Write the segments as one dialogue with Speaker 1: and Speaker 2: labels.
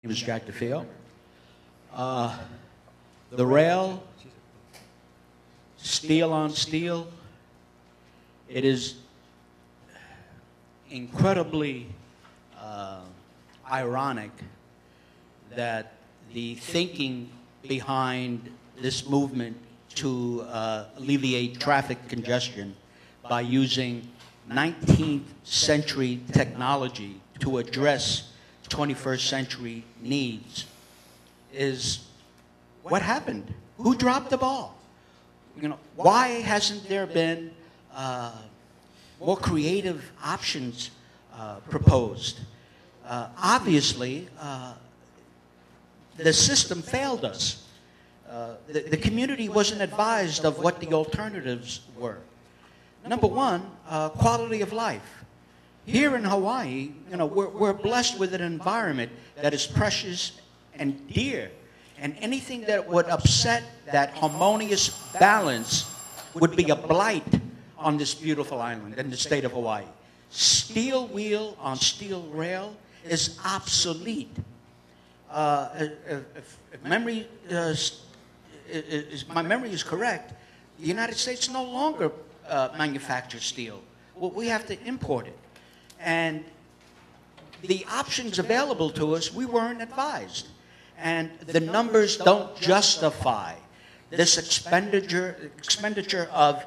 Speaker 1: name is Jack DeFeo. The rail, steel on steel, it is incredibly ironic that the thinking behind this movement to alleviate traffic congestion by using 19th century technology to address 21st century needs is what happened? Who dropped the ball? You know, why hasn't there been more creative options proposed? Obviously, the system failed us. The community wasn't advised of what the alternatives were. Number one, quality of life. Here in Hawaii, you know, we're blessed with an environment that is precious and dear, and anything that would upset that harmonious balance would be a blight on this beautiful island and the state of Hawaii. Steel wheel on steel rail is obsolete. If memory my memory is correct, the United States no longer manufactures steel. Well, we have to import it. And the options available to us, we weren't advised. And the numbers don't justify this expenditure of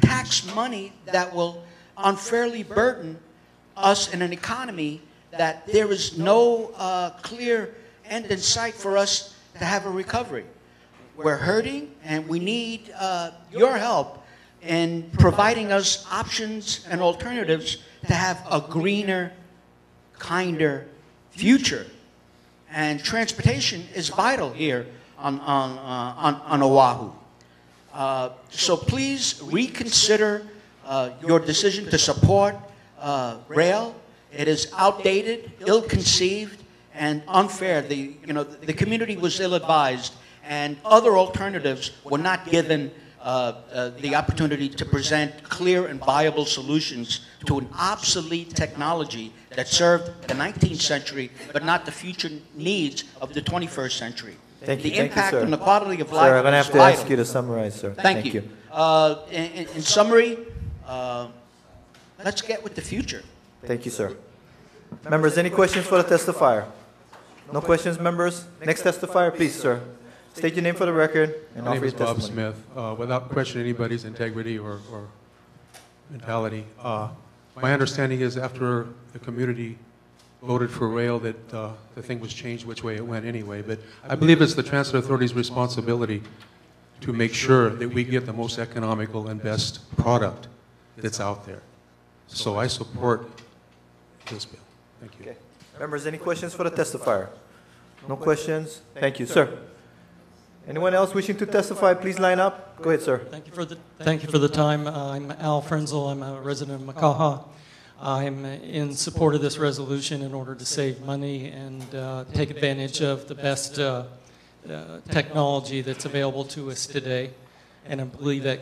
Speaker 1: tax money that will unfairly burden us in an economy that there is no clear end in sight for us to have a recovery. We're hurting, and we need your help in providing us options and alternatives to have a greener, kinder future. And transportation is vital here on Oahu. So please reconsider your decision to support rail. It is outdated, ill-conceived, and unfair. The community was ill-advised, and other alternatives were not given the opportunity to present clear and viable solutions to an obsolete technology that served the 19th century, but not the future needs of the 21st century.
Speaker 2: Thank you.
Speaker 1: The impact on the quality of life.
Speaker 2: Sir, I'm going to have to ask you to summarize, sir.
Speaker 1: Thank you. In summary, let's get with the future.
Speaker 2: Thank you, sir. Members, any questions for the testifier? No questions, members? Next testifier, please, sir. State your name for the record and offer your testimony.
Speaker 3: My name is Bob Smith. Without questioning anybody's integrity or mentality, my understanding is after the community voted for rail that the thing was changed which way it went anyway. But I believe it's the Transit Authority's responsibility to make sure that we get the most economical and best product that's out there. So I support this bill. Thank you.
Speaker 2: Okay. Members, any questions for the testifier? No questions? Thank you, sir. Anyone else wishing to testify, please line up. Go ahead, sir.
Speaker 4: Thank you for the time. I'm Al Frenzel. I'm a resident of Makaha. I'm in support of this resolution in order to save money and take advantage of the best technology that's available to us today. And I believe that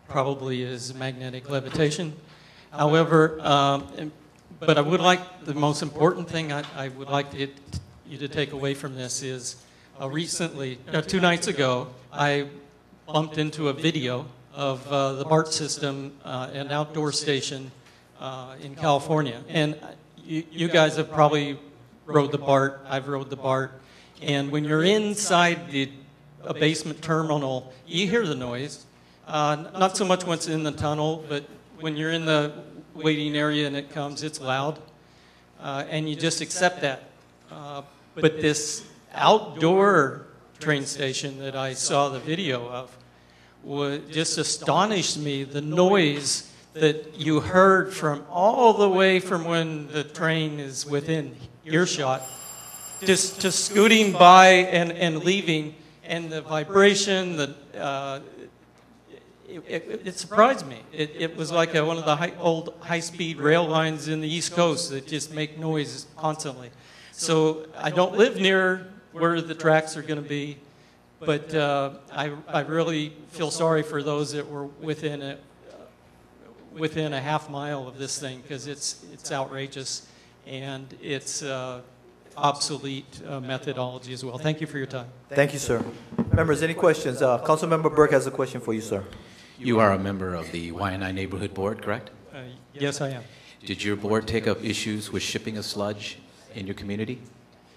Speaker 4: probably is magnetic levitation. However, but I would like, the most important thing I would like you to take away from this is recently, 2 nights ago, I bumped into a video of the BART system, an outdoor station in California. And you guys have probably rode the BART. I've rode the BART. And when you're inside a basement terminal, you hear the noise. Not so much once in the tunnel, but when you're in the waiting area and it comes, it's loud. And you just accept that. But this outdoor train station that I saw the video of just astonished me, the noise that you heard from all the way from when the train is within earshot, just scooting by and leaving, and the vibration, it surprised me. It was like one of the old high-speed rail lines in the East Coast that just make noise constantly. So I don't live near where the tracks are going to be, but I really feel sorry for those that were within a half mile of this thing, because it's outrageous, and it's obsolete methodology as well. Thank you for your time.
Speaker 2: Thank you, sir. Members, any questions? Councilmember Berg has a question for you, sir.
Speaker 5: You are a member of the YNI Neighborhood Board, correct?
Speaker 4: Yes, I am.
Speaker 5: Did your board take up issues with shipping of sludge in your community?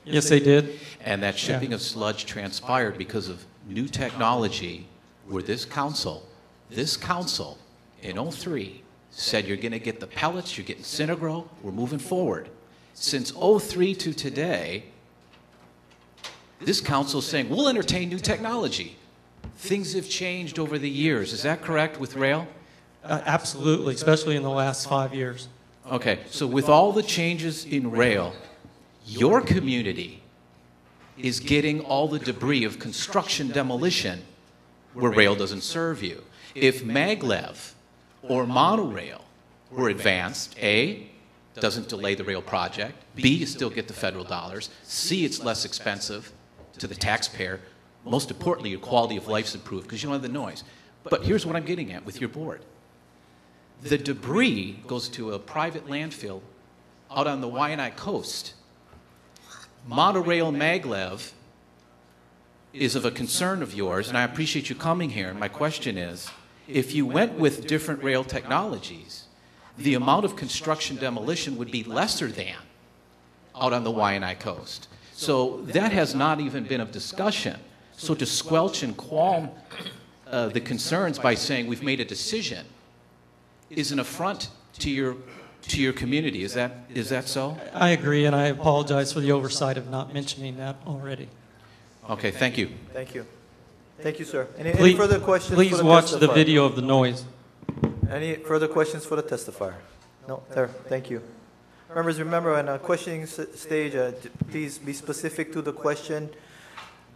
Speaker 4: Yes, they did.
Speaker 5: And that shipping of sludge transpired because of new technology where this council in 03 said you're going to get the pellets, you're getting Synagro, we're moving forward. Since 03 to today, this council is saying, we'll entertain new technology. Things have changed over the years. Is that correct with rail?
Speaker 4: Absolutely, especially in the last 5 years.
Speaker 5: Okay, so with all the changes in rail, your community is getting all the debris of construction demolition where rail doesn't serve you. If maglev or monorail were advanced, A, doesn't delay the rail project, B, you still get the federal dollars, C, it's less expensive to the taxpayer, most importantly, your quality of life's improved because you don't have the noise. But here's what I'm getting at with your board. The debris goes to a private landfill out on the Waianae coast. Monorail maglev is of a concern of yours, and I appreciate you coming here. And my question is, if you went with different rail technologies, the amount of construction demolition would be lesser than out on the Waianae coast. So that has not even been of discussion. So to squelch and qualm the concerns by saying we've made a decision is an affront to your community. Is that so?
Speaker 4: I agree, and I apologize for the oversight of not mentioning that already.
Speaker 5: Okay, thank you.
Speaker 2: Thank you. Thank you, sir. Any further questions?
Speaker 4: Please watch the video of the noise.
Speaker 2: Any further questions for the testifier? No, there. Thank you. Members, remember, on a questioning stage, please be specific to the question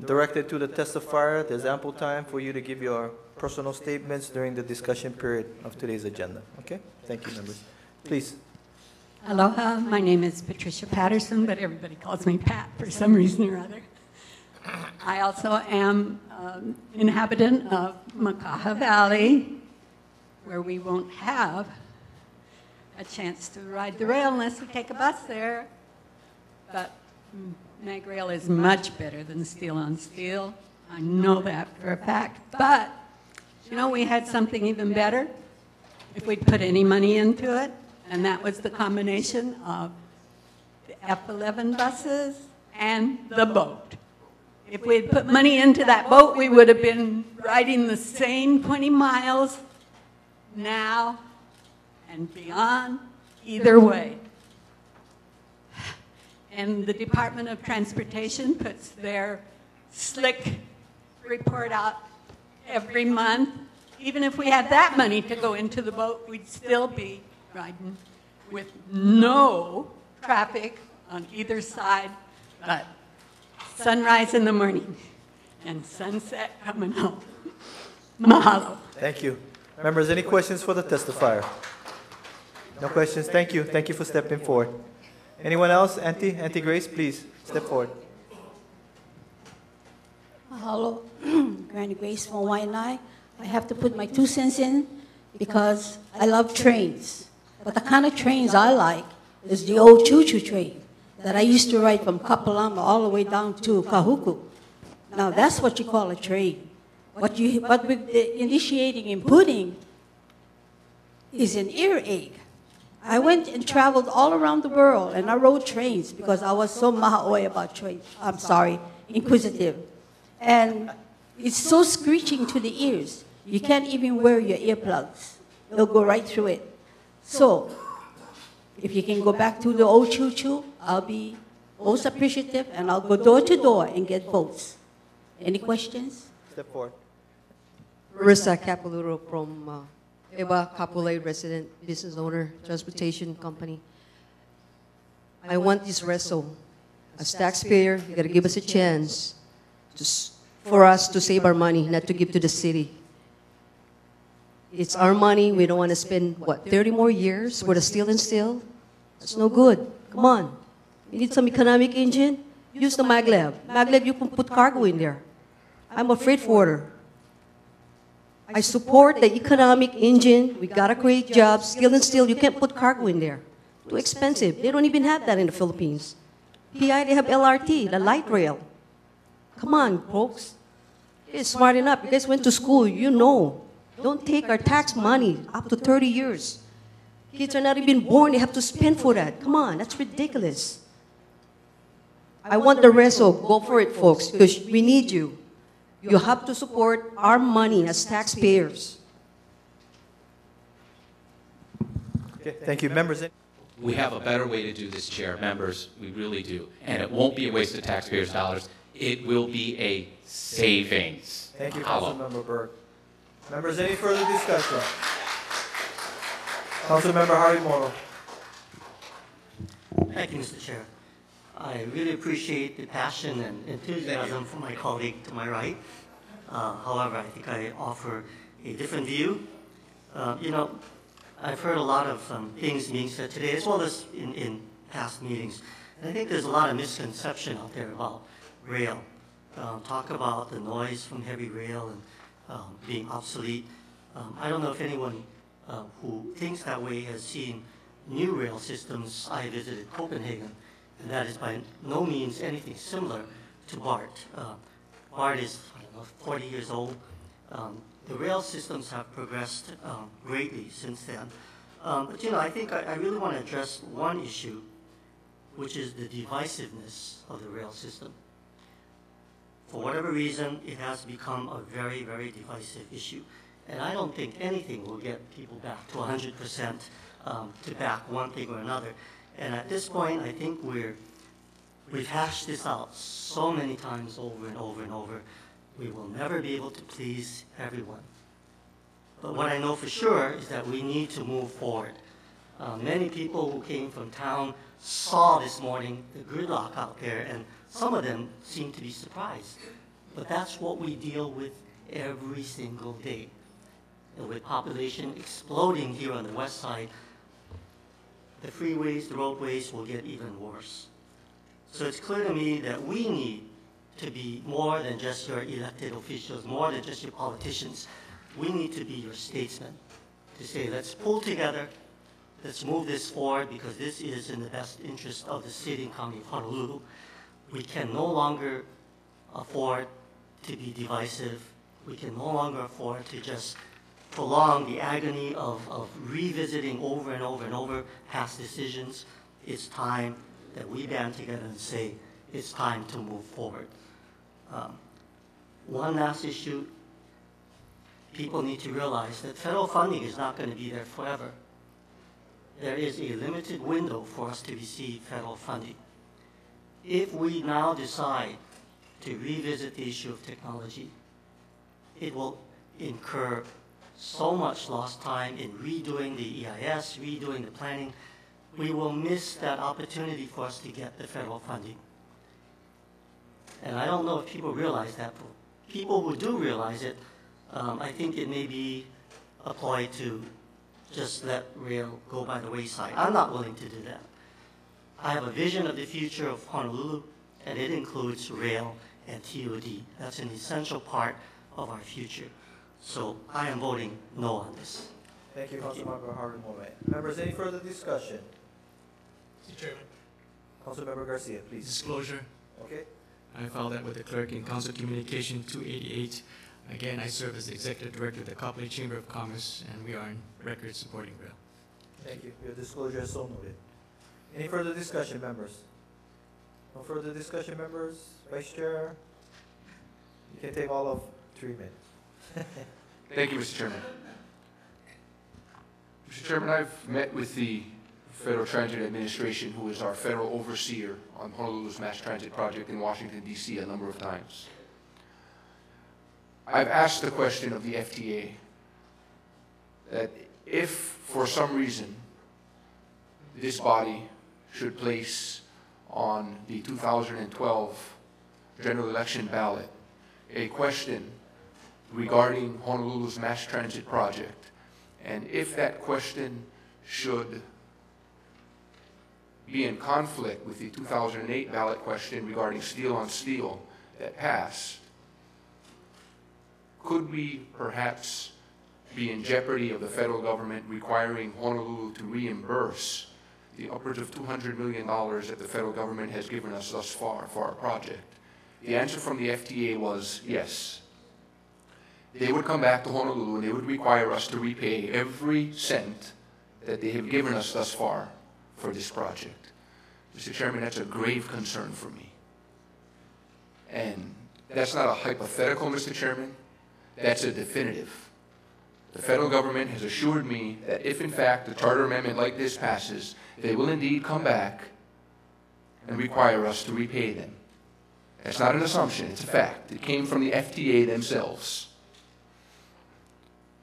Speaker 2: directed to the testifier. There's ample time for you to give your personal statements during the discussion period of today's agenda. Okay? Thank you, members. Please.
Speaker 6: Aloha, my name is Patricia Patterson, but everybody calls me Pat for some reason or other. I also am an inhabitant of Makaha Valley, where we won't have a chance to ride the rail unless we take a bus there. But mag rail is much better than steel on steel. I know that for a fact. But, you know, we had something even better if we'd put any money into it, and that was the combination of the F11 buses and the boat. If we had put money into that boat, we would have been riding the same 20 miles now and beyond, either way. And the Department of Transportation puts their slick report out every month. Even if we had that money to go into the boat, we'd still be riding with no traffic on either side, but sunrise in the morning and sunset coming home. Mahalo.
Speaker 2: Thank you. Members, any questions for the testifier? No questions? Thank you. Thank you for stepping forward. Anyone else? Auntie Grace, please step forward.
Speaker 7: Hello, Granny Grace from Waianae. I have to put my 2 cents in because I love trains. But the kind of trains I like is the old choo-choo train that I used to ride from Kapolei all the way down to Kahuku. Now that's what you call a train. What we're initiating and putting is an earache. I went and traveled all around the world, and I rode trains because I was so maha'oi about trains. I'm sorry, inquisitive. And it's so screeching to the ears. You can't even wear your earplugs. They'll go right through it. So, if you can go back to the old choo-choo, I'll be most appreciative, and I'll go door to door and get votes. Any questions?
Speaker 2: Step forward.
Speaker 8: Marissa Capoluro from Eba Kapolei resident, business owner, transportation company. I want this wrestle. As taxpayer, you got to give us a chance for us to save our money, not to give to the city. It's our money. We don't want to spend, 30 more years for the steel and steel? That's no good. Come on. You need some economic engine? Use the maglev. Maglev, you can put cargo in there. I'm a freight forwarder. I support the economic engine. We got to create jobs. Steel and steel, you can't put cargo in there. Too expensive. They don't even have that in the Philippines. PI, they have LRT, the light rail. Come on, folks. You're smart enough. You guys went to school, you know. Don't take our tax money up to 30 years. Kids are not even born, they have to spend for that. Come on, that's ridiculous. I want the reso. Go for it, folks, because we need you. You have to support our money as taxpayers.
Speaker 2: Okay, thank you. Members,
Speaker 5: We have a better way to do this, Chair. Members, we really do. And it won't be a waste of taxpayers' dollars. It will be a savings.
Speaker 2: thank you,
Speaker 5: Mahalo.
Speaker 2: Councilmember Berg. Members, any further discussion? Councilmember Harimoto.
Speaker 9: Thank you, Mr. Chair. I really appreciate the passion and enthusiasm from my colleague to my right. However, I think I offer a different view. I've heard a lot of things being said today, as well as in past meetings. And I think there's a lot of misconception out there about rail. Talk about the noise from heavy rail and being obsolete. I don't know if anyone who thinks that way has seen new rail systems. I visited Copenhagen, and that is by no means anything similar to BART. BART is, 40 years old. The rail systems have progressed greatly since then. But I think I really want to address one issue, which is the divisiveness of the rail system. For whatever reason, it has become a very, very divisive issue. And I don't think anything will get people back to 100% to back one thing or another. And at this point, I think we've hashed this out so many times over and over and over. We will never be able to please everyone. But what I know for sure is that we need to move forward. Many people who came from town saw this morning the gridlock out there, and some of them seemed to be surprised. But that's what we deal with every single day. And with population exploding here on the west side, the freeways, the roadways will get even worse. So it's clear to me that we need to be more than just your elected officials, more than just your politicians. We need to be your statesmen to say, let's pull together, let's move this forward because this is in the best interest of the city and county of Honolulu. We can no longer afford to be divisive. We can no longer afford to just prolong the agony of revisiting over and over and over past decisions. It's time that we band together and say, it's time to move forward. One last issue, people need to realize that federal funding is not going to be there forever. There is a limited window for us to receive federal funding. If we now decide to revisit the issue of technology, it will incur so much lost time in redoing the EIS, redoing the planning. We will miss that opportunity for us to get the federal funding. And I don't know if people realize that. For people who do realize it, I think it may be a ploy to just let rail go by the wayside. I'm not willing to do that. I have a vision of the future of Honolulu, and it includes rail and TOD. That's an essential part of our future. So I am voting no on this.
Speaker 2: Thank you, Councilmember Harimoto. Members, any further discussion?
Speaker 10: Mr. Chairman,
Speaker 2: Councilmember Garcia, please.
Speaker 10: disclosure.
Speaker 2: Okay.
Speaker 10: I filed that with the clerk in Council Communication 288. Again, I serve as the Executive Director of the Kapolei Chamber of Commerce, and we are in record supporting rail.
Speaker 2: Thank you. Your disclosure is so noted. Any further discussion, members? No further discussion, members? Vice Chair? You can take all of 3 minutes.
Speaker 11: Thank you, Mr. Chairman. Mr. Chairman, I've met with the Federal Transit Administration, who is our federal overseer on Honolulu's mass transit project in Washington, D.C. a number of times. I've asked the question of the FTA that if, for some reason, this body should place on the 2012 general election ballot a question regarding Honolulu's mass transit project, and if that question should be in conflict with the 2008 ballot question regarding steel on steel that passed, could we perhaps be in jeopardy of the federal government requiring Honolulu to reimburse the upwards of $200 million that the federal government has given us thus far for our project? The answer from the FTA was yes. They would come back to Honolulu and they would require us to repay every cent that they have given us thus far for this project. Mr. Chairman, that's a grave concern for me. And that's not a hypothetical, Mr. Chairman. That's a definitive. The federal government has assured me that if in fact a charter amendment like this passes, they will indeed come back and require us to repay them. That's not an assumption, it's a fact. It came from the FTA themselves.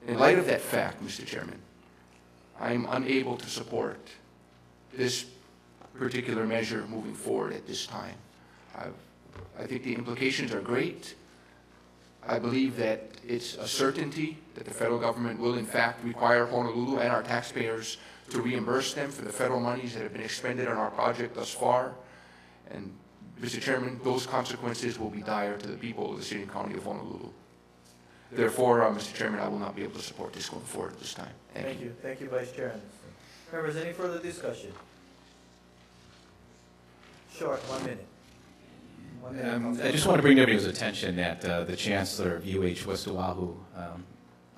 Speaker 11: In light of that fact, Mr. Chairman, I'm unable to support this particular measure moving forward at this time. I think the implications are great. I believe that it's a certainty that the federal government will in fact require Honolulu and our taxpayers to reimburse them for the federal monies that have been expended on our project thus far. And Mr. Chairman, those consequences will be dire to the people of the city and county of Honolulu. Therefore, Mr. Chairman, I will not be able to support this going forward at this time. Thank you.
Speaker 2: Thank you, Vice Chair Anderson. Members, any further discussion? Short, 1 minute.
Speaker 5: I just want to bring everyone's attention that the Chancellor of UH West Oahu,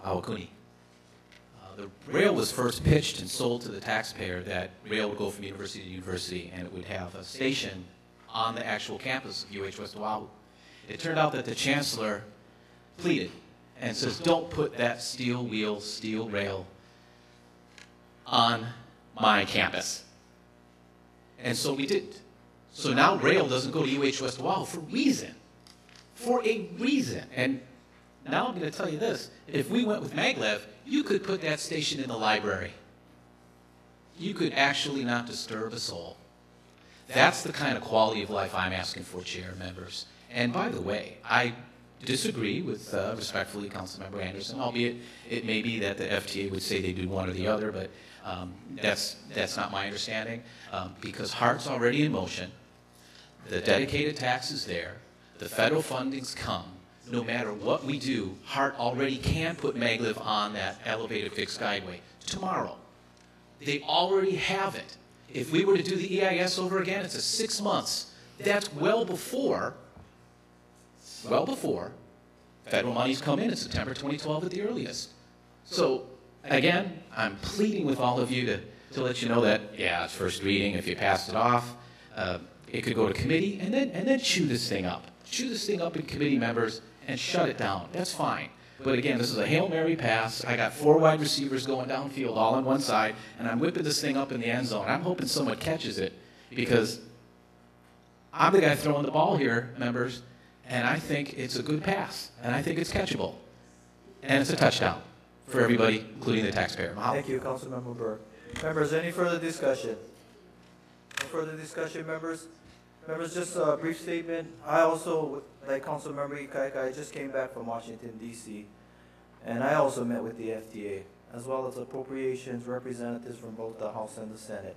Speaker 5: Awakuni, the rail was first pitched and sold to the taxpayer. That rail would go from university to university, and it would have a station on the actual campus of UH West Oahu. It turned out that the Chancellor pleaded and says, don't put that steel wheel, steel rail on my campus. And so we didn't. So now rail doesn't go to UH West Oahu for a reason. And now I'm going to tell you this. If we went with maglev, you could put that station in the library. You could actually not disturb a soul. That's the kind of quality of life I'm asking for, Chair members. And by the way, I disagree with, respectfully, Councilmember Anderson, albeit it may be that the FTA would say they do one or the other, but that's not my understanding, because HART's already in motion. The dedicated tax is there. The federal funding's come. No matter what we do, HART already can put maglev on that elevated fixed guideway tomorrow. They already have it. If we were to do the EIS over again, it's a 6 months. That's well before federal monies come in. It's September 2012 at the earliest. So again, I'm pleading with all of you to let you know that, yeah, it's first reading. If you passed it off, it could go to committee and then chew this thing up. Chew this thing up in committee, members, and shut it down. That's fine. But again, this is a Hail Mary pass. I got 4 wide receivers going downfield all on one side, and I'm whipping this thing up in the end zone. I'm hoping someone catches it, because I'm the guy throwing the ball here, members, and I think it's a good pass, and I think it's catchable. And it's a touchdown for everybody, including the taxpayer. Mahalo.
Speaker 2: Thank you, Councilmember Berg. Members, any further discussion? No further discussion, members? Members, just a brief statement. I also, like Councilmember Ikaika, I just came back from Washington, D.C., and I also met with the FTA, as well as appropriations representatives from both the House and the Senate.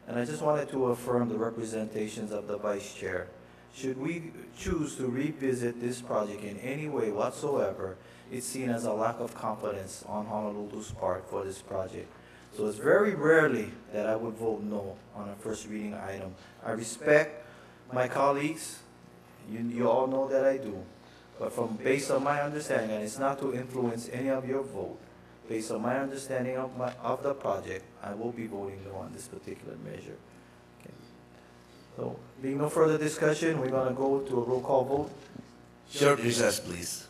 Speaker 2: And I just wanted to affirm the representations of the Vice Chair. Should we choose to revisit this project in any way whatsoever, it's seen as a lack of confidence on Honolulu's part for this project. So it's very rarely that I would vote no on a first reading item. I respect my colleagues, you all know that I do, but based on my understanding, and it's not to influence any of your vote, based on my understanding of the project, I will be voting no on this particular measure. Okay. So, being no further discussion, we're going to go to a roll call vote.
Speaker 12: Short recess, please.